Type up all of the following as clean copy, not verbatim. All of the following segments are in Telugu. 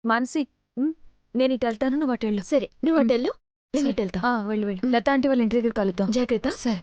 మానసి నేను ఇటు వెళ్తాను, నువ్వు అటు వెళ్ళు. సరే నువ్వు అటెళ్ళు, నేను ఇటు వెళ్తా. వెళ్ళు వెళ్ళు. లత ఆంటీ వాళ్ళ ఇంటి దగ్గర కలుద్దాం. జాగ్రత్త. సరే.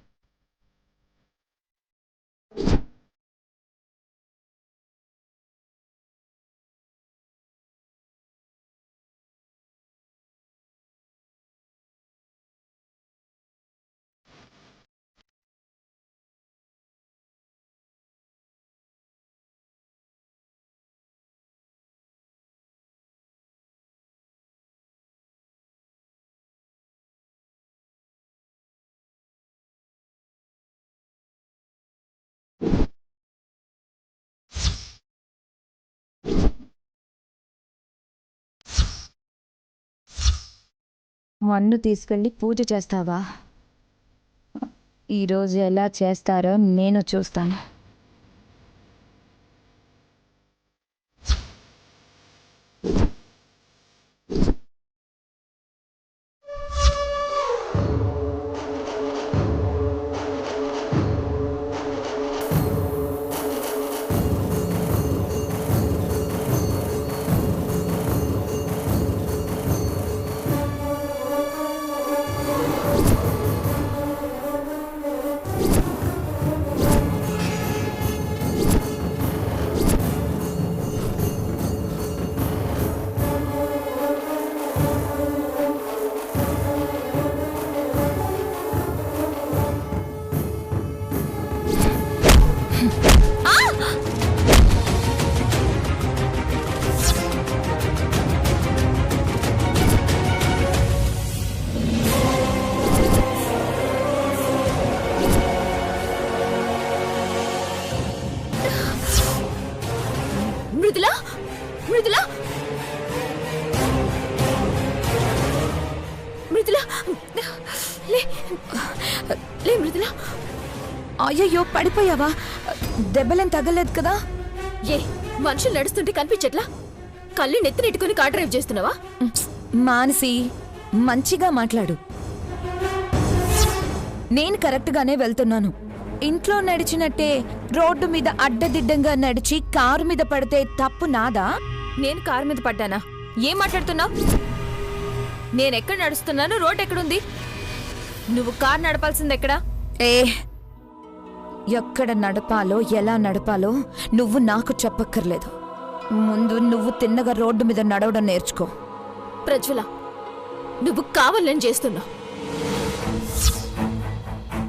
మన్ను తీసుకెళ్ళి పూజ చేస్తావా? ఈరోజు ఎలా చేస్తారో నేను చూస్తాను. మృదులా, మృదులా, మృదులా, లే లే మృదులా. అయ్యయ్యో, పడిపోయావా? దెబ్బలేం తగ్గలేదు కదా? ఏ మనుషులు నడుస్తుంటే కనిపించట్లా? కళ్ళు నెత్తినెట్టుకుని కార్ డ్రైవ్ చేస్తున్నావా? మానసి, మంచిగా మాట్లాడు. నేను కరెక్ట్గానే వెళ్తున్నాను. ఇంట్లో నడిచినట్టే రోడ్డు మీద అడ్డదిడ్డంగా నడిచి కారు మీద పడితే తప్పు నాదా? నేను కారు మీద పడ్డానా? ఏం మాట్లాడుతున్నావు? నేనెక్కడ నడుస్తున్నాను? రోడ్ ఎక్కడుంది? నువ్వు కారు నడపాల్సింది ఎక్కడా? ఎక్కడ నడపాలో ఎలా నడపాలో నువ్వు నాకు చెప్పక్కర్లేదు. ముందు నువ్వు తిన్నగా రోడ్డు మీద నడవడం నేర్చుకో. ప్రజ్వల, నువ్వు కావాలని చేస్తున్నావు.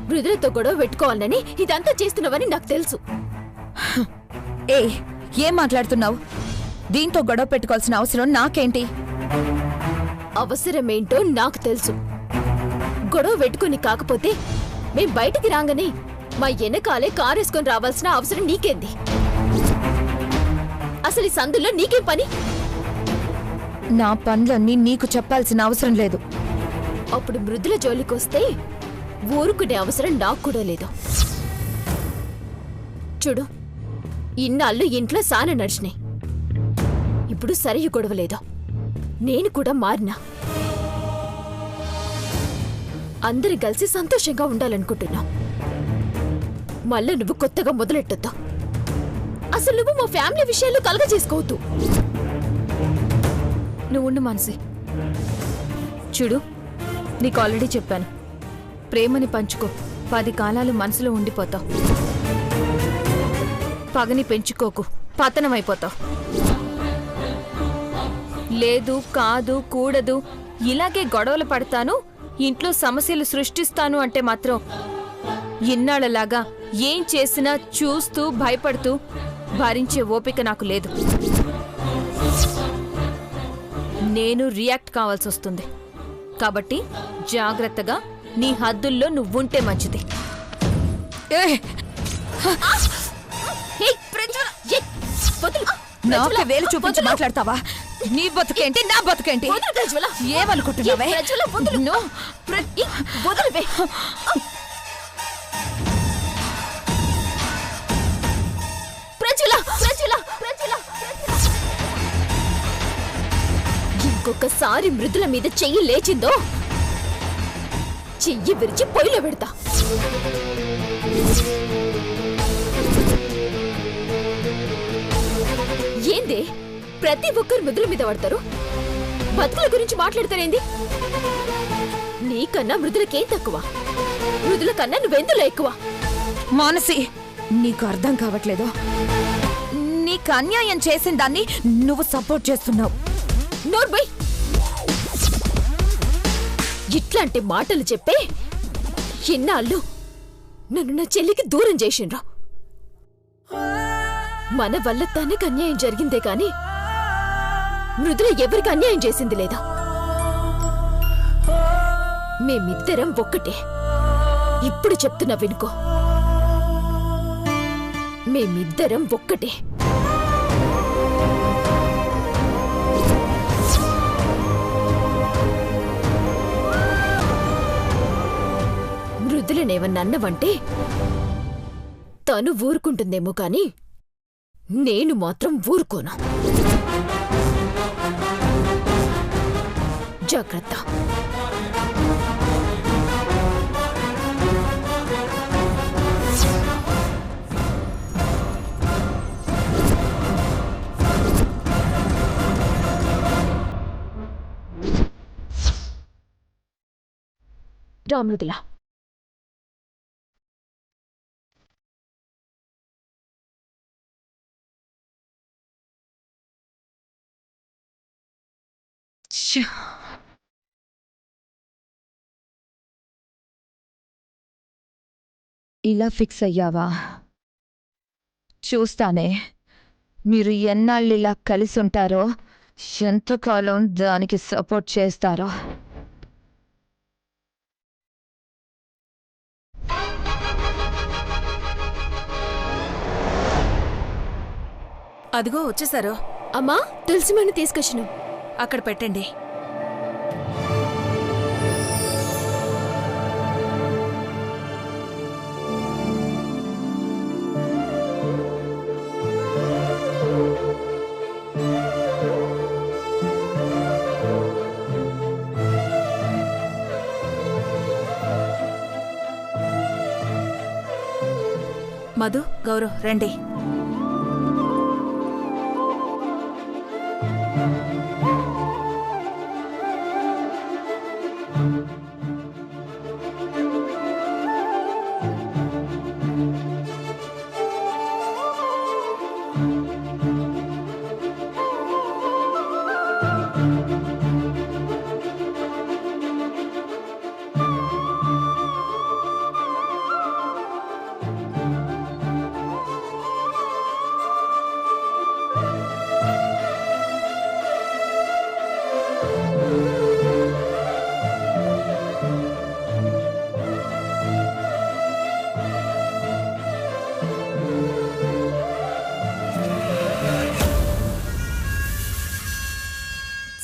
మృదులతో గొడవ పెట్టుకోవాలని ఇదంతా చేస్తున్నావని నాకు తెలుసు. ఏం మాట్లాడుతున్నావు? దీంతో గొడవ పెట్టుకోవాల్సిన అవసరం నాకేంటి? అవసరమేంటో నాకు తెలుసు. గొడవ పెట్టుకుని కాకపోతే మేం బయటికి రాగానే మా వెనకాలే కారేసుకొని రావాల్సిన అవసరం నీకేంది? అసలు ఈ సందులో నీకేం పని? నా పనులన్నీ నీకు చెప్పాల్సిన అవసరం లేదు. అప్పుడు మృదుల జోలికొస్తే ఊరుకునే అవసరం నాకు కూడా లేదు. చూడు, ఇన్నాళ్ళు ఇంట్లో సాన నడిచినాయి. ఇప్పుడు సరియు గొడవలేదు. నేను కూడా మారినా. అందరి కలిసి సంతోషంగా ఉండాలనుకుంటున్నా. మళ్ళా నువ్వు కొత్తగా మొదలెట్టొద్దు. అసలు నువ్వు మా ఫ్యామిలీ విషయాలు కలగ చేసుకోవద్దు. నువ్వు ఉండు మానసి. చూడు, నీకు ఆల్రెడీ చెప్పాను, ప్రేమని పంచుకో, 10 కాలాలు మనసులో ఉండిపోతావు. పగని పెంచుకోకు, పతనమైపోతావు. లేదు, కాదు, కూడదు, ఇలాగే గొడవలు పడతాను, ఇంట్లో సమస్యలు సృష్టిస్తాను అంటే మాత్రం ఇన్నాళ్ళలాగా ఏం చేసినా చూస్తూ భయపడుతూ భరించే ఓపిక నాకు లేదు. నేను రియాక్ట్ కావాల్సి వస్తుంది. కాబట్టి జాగ్రత్తగా నీ హద్దుల్లో నువ్వుంటే మంచిది. నాకే వేలు చూపించి మాట్లాడతావా? నీ బతుకేంటి, నా బతుకేంటి? ఏమనుకుంటున్నావే? ఇంకొకసారి మృదుల మీద చెయ్యి లేచిందో చెయ్యి విరిచి పొయ్యిలో పెడతా. ఏంది ప్రతి ఒక్కరు మృదుల మీద పడతారు. బతుకుల గురించి మాట్లాడతారేంది? నీకన్నా మృదులకేం తక్కువ? మృదుల కన్నా నువ్వెందులో ఎక్కువ? మానసి, నీకు అర్థం కావట్లేదు. నీకు అన్యాయం చేసిన దాన్ని నువ్వు సపోర్ట్ చేస్తున్నావు. నోర్బై, ఇట్లాంటి మాటలు చెప్పే ఎన్నాళ్ళు నన్ను నా చెల్లికి దూరం చేసిండ్రు. మన వల్ల తనకు అన్యాయం జరిగిందే కాని మృదుల ఎవరికి అన్యాయం చేసింది లేదా. మేమిద్దరం ఒక్కటే. ఇప్పుడు చెప్తున్నా వినుకో, మేమిద్దరం ఒక్కటే. మృదులనేవన్నా అన్నవంటే తను ఊరుకుంటుందేమో కాని నేను మాత్రం ఊరుకోను. జాగ్రత్త. రా మృదుల. ఇలా ఫిక్స్ అయ్యావా? చూస్తానే మీరు ఎన్నాళ్ళు ఇలా కలిసి ఉంటారో, ఎంతకాలం దానికి సపోర్ట్ చేస్తారో. అదిగో వచ్చేసారు. అమ్మా, తులసిమణి తీసుకొచ్చినాం. అక్కడ పెట్టండి. మధు, గౌరవ్ రండి.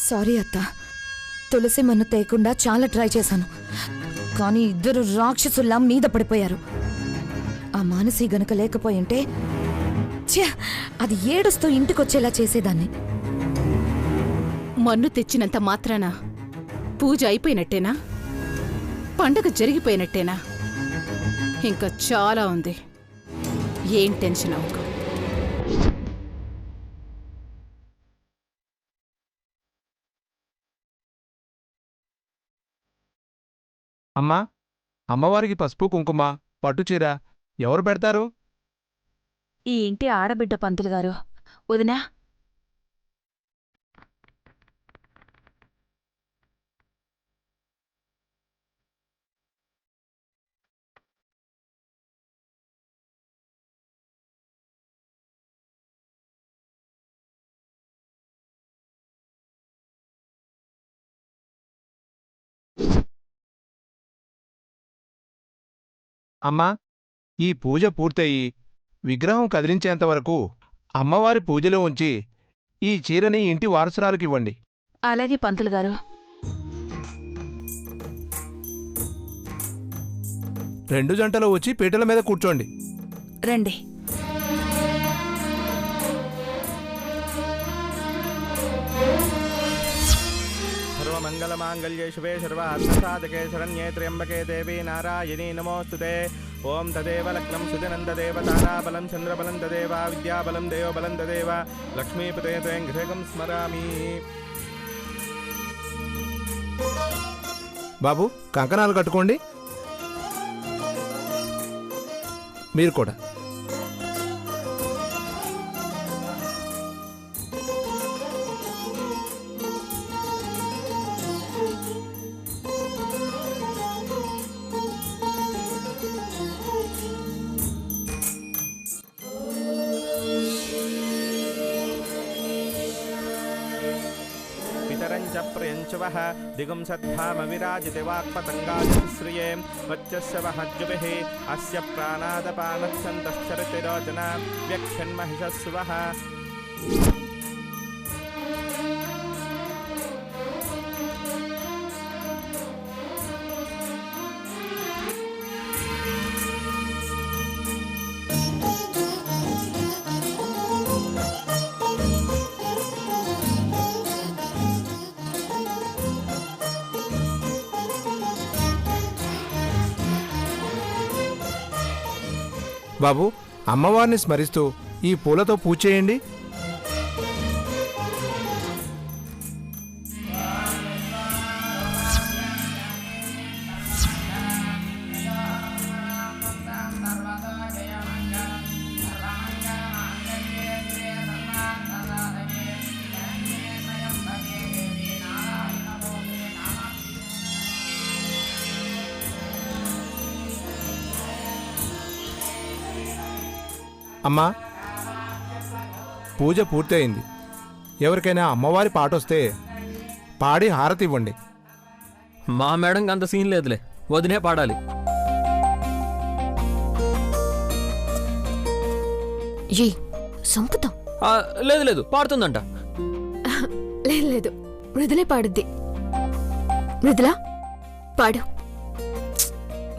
సారీ అత్త, తులసి మన్ను తేకుండా చాలా ట్రై చేశాను, కానీ ఇద్దరు రాక్షసుల్లా మీద పడిపోయారు. ఆ మానసి గనక లేకపోయింటే అది ఏడుస్తూ ఇంటికొచ్చేలా చేసేదాన్ని. మన్ను తెచ్చినంత మాత్రాన పూజ అయిపోయినట్టేనా? పండగ జరిగిపోయినట్టేనా? ఇంకా చాలా ఉంది. ఏం టెన్షన్ అవ్వకు. అమ్మా, అమ్మవారికి పసుపు కుంకుమ పట్టుచీర ఎవరు పెడతారు? ఈ ఇంటి ఆడబిడ్డ పంతులు గారు. వదినా, అమ్మా, ఈ పూజ పూర్తయి విగ్రహం కదిలించేంతవరకు అమ్మవారి పూజలో ఉంచి ఈ చీరని ఇంటి వారసురాలకివ్వండి. అలాగే పంతులు గారు. రెండు జంటలు వచ్చి పీటల మీద కూర్చోండి. రండి. सर्वमंगलमांगल्ये शिवे सर्वार्थसाधके शरण्ये त्र्यंबके देवी नारायणी नमोस्तुते। ఓం తదేవ లగ్నం సుజనం తదేవ తారాబలం చంద్రబలం తదేవ విద్యాబలం దేవబలం తదేవ లక్ష్మీపతే త్వయం గృహకం స్మరామి. బాబు కంకణాలు కట్టుకోండి. మీరు కూడా. పితరంచ ప్రియంచువః దిగుం సద్ధామ విరాజితే వాక్పతంగాశ్రియే వచ్చస్య వహజ్జుభిః అస్య ప్రాణాదపానస్సంతశ్చరితిరోచన వ్యక్షన్మహిషస్సువః. బాబు అమ్మవారిని స్మరిస్తూ ఈ పూలతో పూజ చేయండి. అమ్మా పూజ పూర్తయింది. ఎవరికైనా అమ్మవారి పాటొస్తే పాడి హారతి ఇవ్వండి. మా మేడంకి అంత సీన్ లేదులే, వదినే పాడాలి. ఏ సంపుతాం. లేదు లేదు, పాడుతుందంట. లేదు లేదు, మృదులే పాడుద్ది. మృదులా పాడు.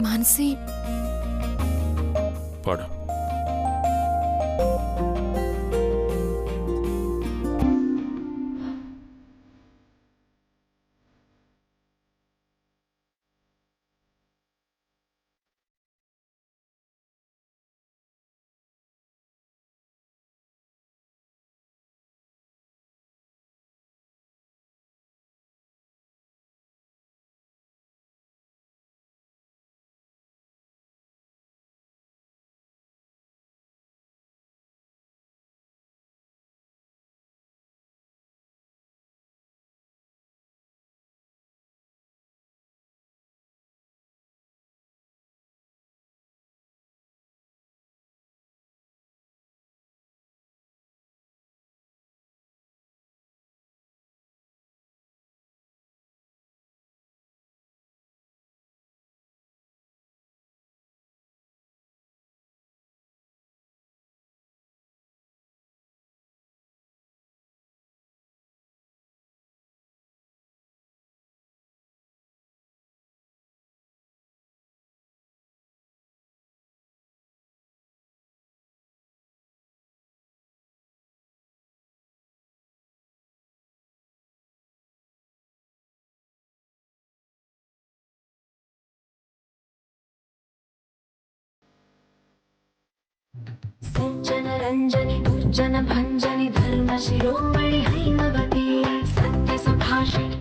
మానసి పాడు. सज्जनरञ्जनि दुर्जनभञ्जनि धर्मशिरोमणि हैमवती सत्यसुभाषिणि.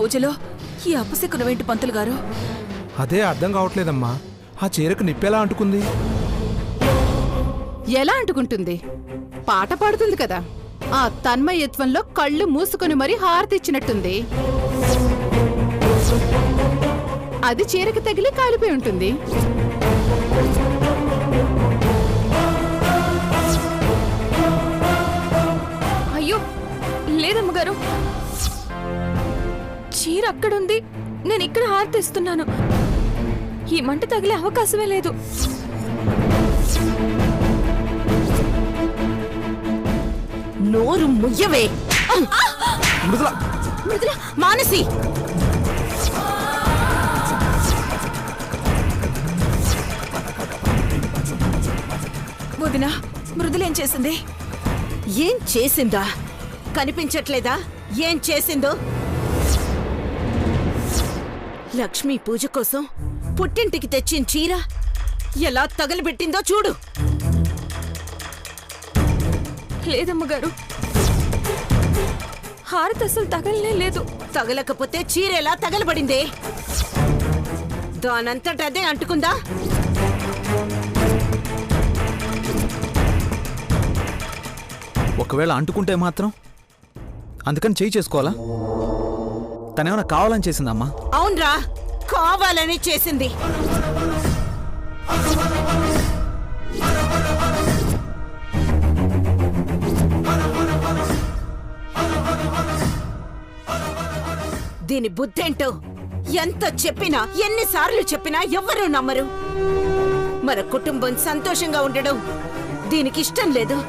పూజలో ఈ అపశకునమేంటి పంతులు గారు? అదే అర్థం కావట్లేదమ్మా. ఆ చీరకు నిప్పెలా అంటుకుంది? ఎలా అంటుకుంటుంది? పాట పాడుతుంది కదా, ఆ తన్మయత్వంలో కళ్ళు మూసుకొని మరీ హారతిచ్చినట్టుంది. అది చీరకి తగిలి కాలిపోయి ఉంటుంది. అయ్యో లేదమ్మగారు, చీర అక్కడుంది, నేను ఇక్కడ హారతిస్తున్నాను. ఈ మంట తగిలే అవకాశమే లేదు. నోరు ముయ్యవే. మృదుల, మృదుల, మానసి, వదినా, మృదులేం చేసింది? ఏం చేసిందా? కనిపించట్లేదా ఏం చేసిందో? లక్ష్మీ పూజ కోసం పుట్టింటికి తెచ్చిన చీర ఎలా తగలబెట్టిందో చూడు. లేదమ్మగారు, హారతి అసలు తగలనే లేదు. తగలకపోతే చీర ఎలా తగలబడిందే? దానంతటదే అంటుకుందా? ఒకవేళ అంటుకుంటే మాత్రం అందుకని చేయి చేసుకోవాలా? తనేమైనా కావాలని చేసిందమ్మా? అవునరా, కావాలని చేసింది. దీని బుద్ధేంటో ఎంత చెప్పినా, ఎన్నిసార్లు చెప్పినా ఎవ్వరూ నమ్మరు. మన కుటుంబం సంతోషంగా ఉండడం దీనికి ఇష్టం లేదు.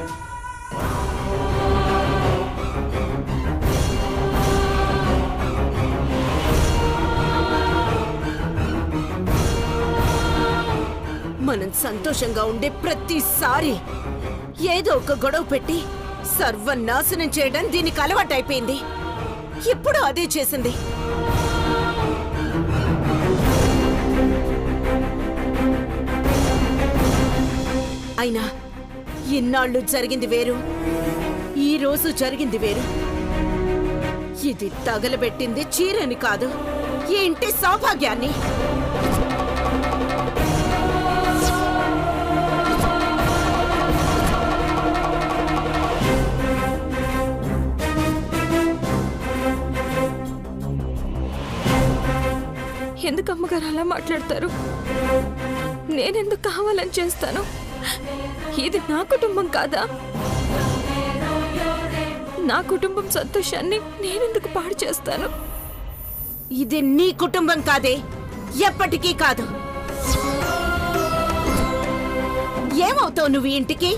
మనం సంతోషంగా ఉండే ప్రతిసారి ఏదో ఒక గొడవ పెట్టి సర్వనాశనం చేయడం దీనికి అలవాటైపోయింది. ఇప్పుడు అదే చేసింది. అయినా ఇన్నాళ్ళు జరిగింది వేరు, ఈ రోజు జరిగింది వేరు. ఇది తగలబెట్టింది చీరని కాదు, ఈ ఇంటి సౌభాగ్యాన్ని. ఎందుకు అమ్మగారు అలా మాట్లాడతారు? నేనెందుకు కావాలని చేస్తాను? ఇది నా కుటుంబం కాదా? నా కుటుంబం సంతోషాన్ని నేనెందుకు పాడు చేస్తాను? ఇది నీ కుటుంబం కాదే, ఎప్పటికీ కాదు. ఏమవుతావు నువ్వు ఈ ఇంటికి?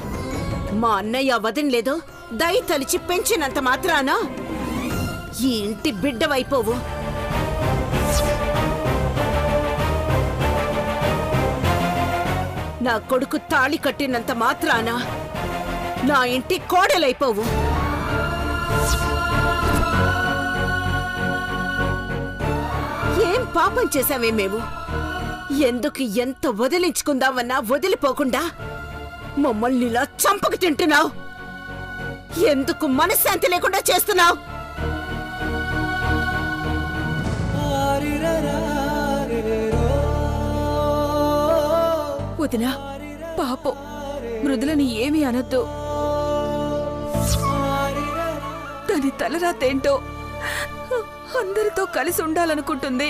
మా అన్నయ్య వదినలేదో దయ తలిచి పెంచినంత మాత్రాన ఈ ఇంటి బిడ్డవైపోవు. నా కొడుకు తాళి కట్టినంత మాత్రాన నా ఇంటి కోడలైపోవు. ఏం పాపం చేశామే మేము? ఎందుకు ఎంత వదిలించుకుందామన్నా వదిలిపోకుండా మమ్మల్ని ఇలా చంపకు తింటున్నావు? ఎందుకు మనశ్శాంతి లేకుండా చేస్తున్నావు? వదినా, పాపం మృదులని ఏమీ అనొద్దు. దాని తలరాతేంటో అందరితో కలిసి ఉండాలనుకుంటుంది,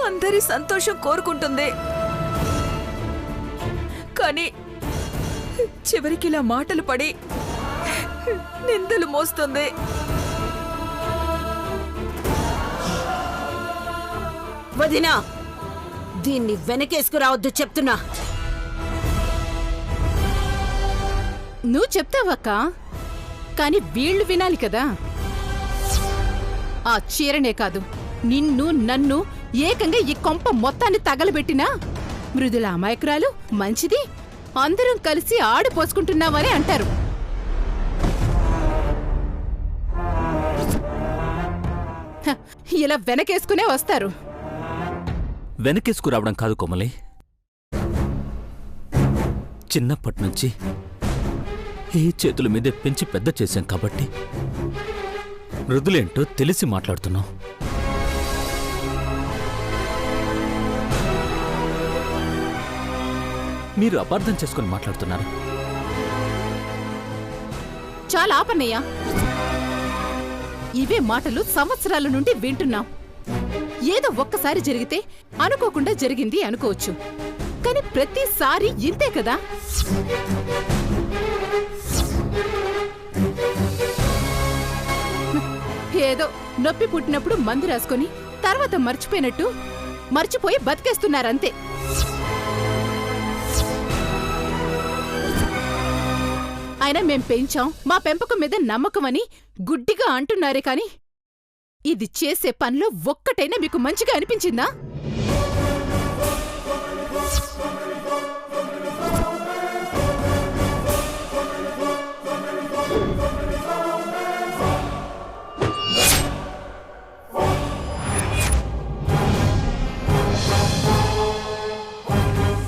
అందరి సంతోషం కోరుకుంటుంది. కానీ చివరికి ఇలా మాటలు పడి నిందలు మోస్తుంది. వదినా, దీన్ని వెనకేసుకురావద్దు చెప్తున్నా. నువ్వు చెప్తావక్క, కానీ వీళ్ళు వినాలి కదా. ఆ చీరనే కాదు, నిన్ను నన్ను ఏకంగా ఈ కొంప మొత్తాన్ని తగలబెట్టినా మృదుల అమాయకురాలు, మంచిది, అందరం కలిసి ఆడిపోసుకుంటున్నామని అంటారు. హ, ఇలా వెనకేసుకునే వస్తారు. వెనకేసుకురావడం కాదు కోమలి, చిన్నప్పటినుంచి ఈ చేతుల మీదే పెంచి పెద్ద చేశాం కాబట్టి మృదులేంటో తెలిసి మాట్లాడుతున్నాం. మీరు అపార్థం చేసుకొని మాట్లాడుతున్నారు. చాలా ఆపన్నయ్యా. ఇవే మాటలు సంవత్సరాల నుండి వింటున్నాం. ఏదో ఒక్కసారి జరిగితే అనుకోకుండా జరిగింది అనుకోవచ్చు, కానీ ప్రతిసారి ఇంతే కదా. ఏదో నొప్పి పుట్టినప్పుడు మందు రాసుకొని తర్వాత మర్చిపోయినట్టు మర్చిపోయి బతికేస్తున్నారంతే. అయినా మేం పెంచాం, మా పెంపకం మీద నమ్మకమని గుడ్డిగా అంటున్నారే కాని ఇది చేసే పనిలో ఒక్కటైనా మీకు మంచిగా అనిపించిందా?